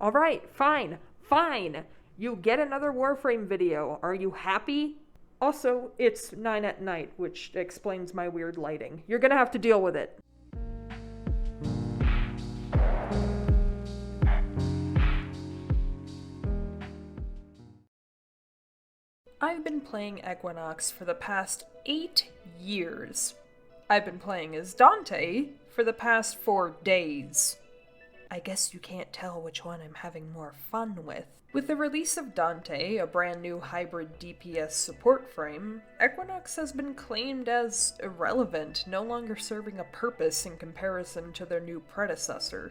Alright, fine. You get another Warframe video. Are you happy? Also, it's 9 at night, which explains my weird lighting. You're gonna have to deal with it. I've been playing Equinox for the past 8 years. I've been playing as Dante for the past 4 days. I guess you can't tell which one I'm having more fun with. With the release of Dante, a brand new hybrid DPS support frame, Equinox has been claimed as irrelevant, no longer serving a purpose in comparison to their new predecessor.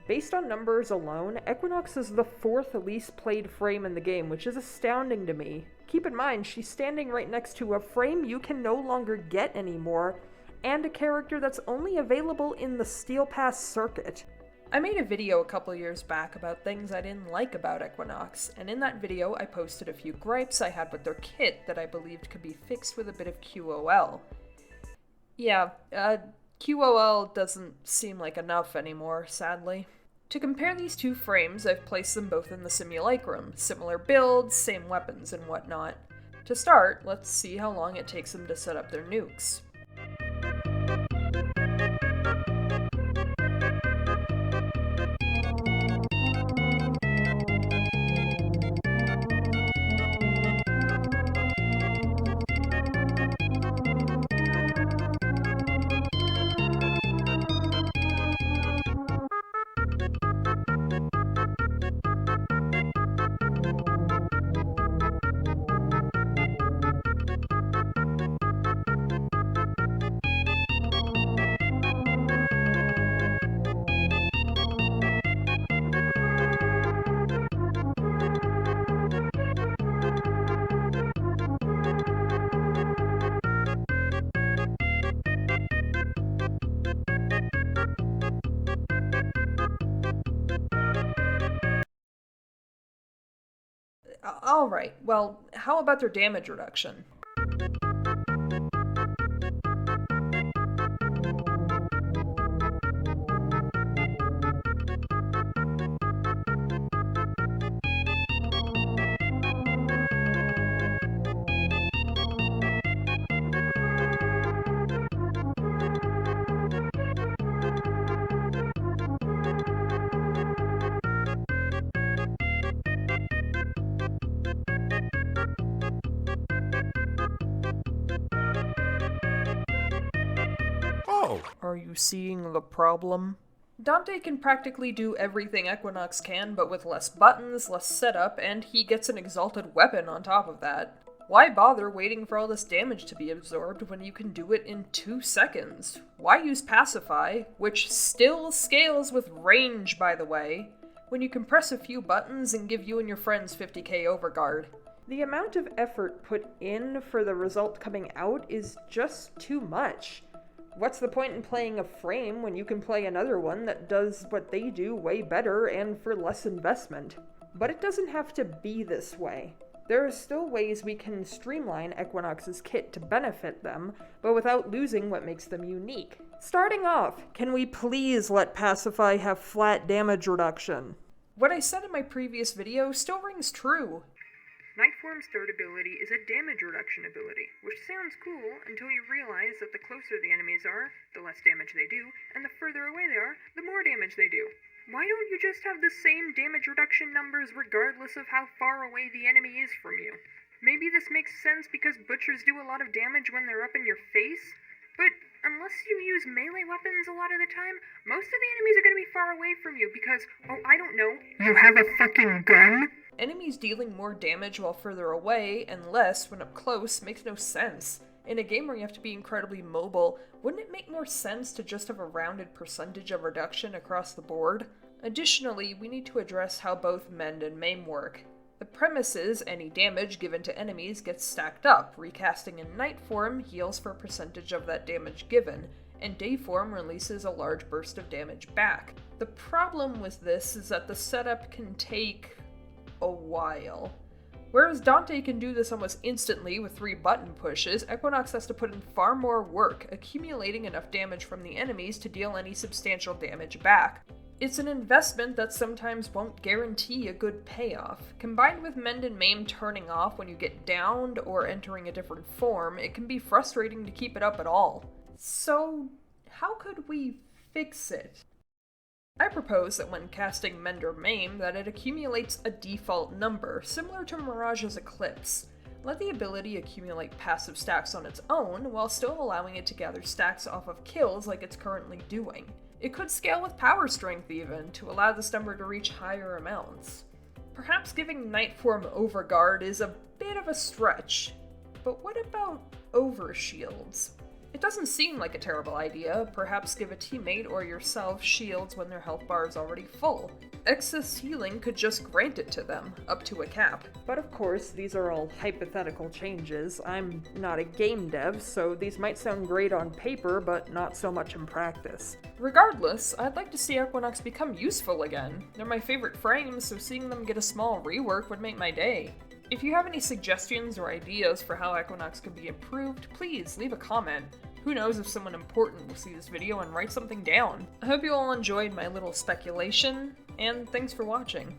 Based on numbers alone, Equinox is the 4th least played frame in the game, which is astounding to me. Keep in mind, she's standing right next to a frame you can no longer get anymore, and a character that's only available in the Steel Pass circuit. I made a video a couple years back about things I didn't like about Equinox, and in that video I posted a few gripes I had with their kit that I believed could be fixed with a bit of QOL. Yeah, QOL doesn't seem like enough anymore, sadly. To compare these two frames, I've placed them both in the simulacrum, similar builds, same weapons, and whatnot. To start, let's see how long it takes them to set up their nukes. Alright, well, how about their damage reduction? Are you seeing the problem? Dante can practically do everything Equinox can, but with less buttons, less setup, and he gets an exalted weapon on top of that. Why bother waiting for all this damage to be absorbed when you can do it in 2 seconds? Why use Pacify, which still scales with range, by the way, when you can press a few buttons and give you and your friends 50k overguard? The amount of effort put in for the result coming out is just too much. What's the point in playing a frame when you can play another one that does what they do way better and for less investment? But it doesn't have to be this way. There are still ways we can streamline Equinox's kit to benefit them, but without losing what makes them unique. Starting off, can we please let Pacify have flat damage reduction? What I said in my previous video still rings true. Nightform's third ability is a damage reduction ability, which sounds cool until you realize that the closer the enemies are, the less damage they do, and the further away they are, the more damage they do. Why don't you just have the same damage reduction numbers regardless of how far away the enemy is from you? Maybe this makes sense because butchers do a lot of damage when they're up in your face, but unless you use melee weapons a lot of the time, most of the enemies are going to be far away from you because, oh, I don't know, you have a fucking gun? Enemies dealing more damage while further away and less when up close makes no sense. In a game where you have to be incredibly mobile, wouldn't it make more sense to just have a rounded percentage of reduction across the board? Additionally, we need to address how both mend and maim work. The premise is any damage given to enemies gets stacked up. Recasting in night form heals for a percentage of that damage given, and day form releases a large burst of damage back. The problem with this is that the setup can take a while. Whereas Dante can do this almost instantly with 3 button pushes, Equinox has to put in far more work, accumulating enough damage from the enemies to deal any substantial damage back. It's an investment that sometimes won't guarantee a good payoff. Combined with Mend and Maim turning off when you get downed or entering a different form, it can be frustrating to keep it up at all. So, how could we fix it? I propose that when casting Mend or Maim, that it accumulates a default number, similar to Mirage's Eclipse. Let the ability accumulate passive stacks on its own, while still allowing it to gather stacks off of kills like it's currently doing. It could scale with power strength even, to allow this number to reach higher amounts. Perhaps giving Nightform Overguard is a bit of a stretch, but what about overshields? It doesn't seem like a terrible idea. Perhaps give a teammate or yourself shields when their health bar is already full. Excess healing could just grant it to them, up to a cap. But of course, these are all hypothetical changes. I'm not a game dev, so these might sound great on paper, but not so much in practice. Regardless, I'd like to see Equinox become useful again. They're my favorite frames, so seeing them get a small rework would make my day. If you have any suggestions or ideas for how Equinox could be improved, please leave a comment. Who knows if someone important will see this video and write something down. I hope you all enjoyed my little speculation, and thanks for watching.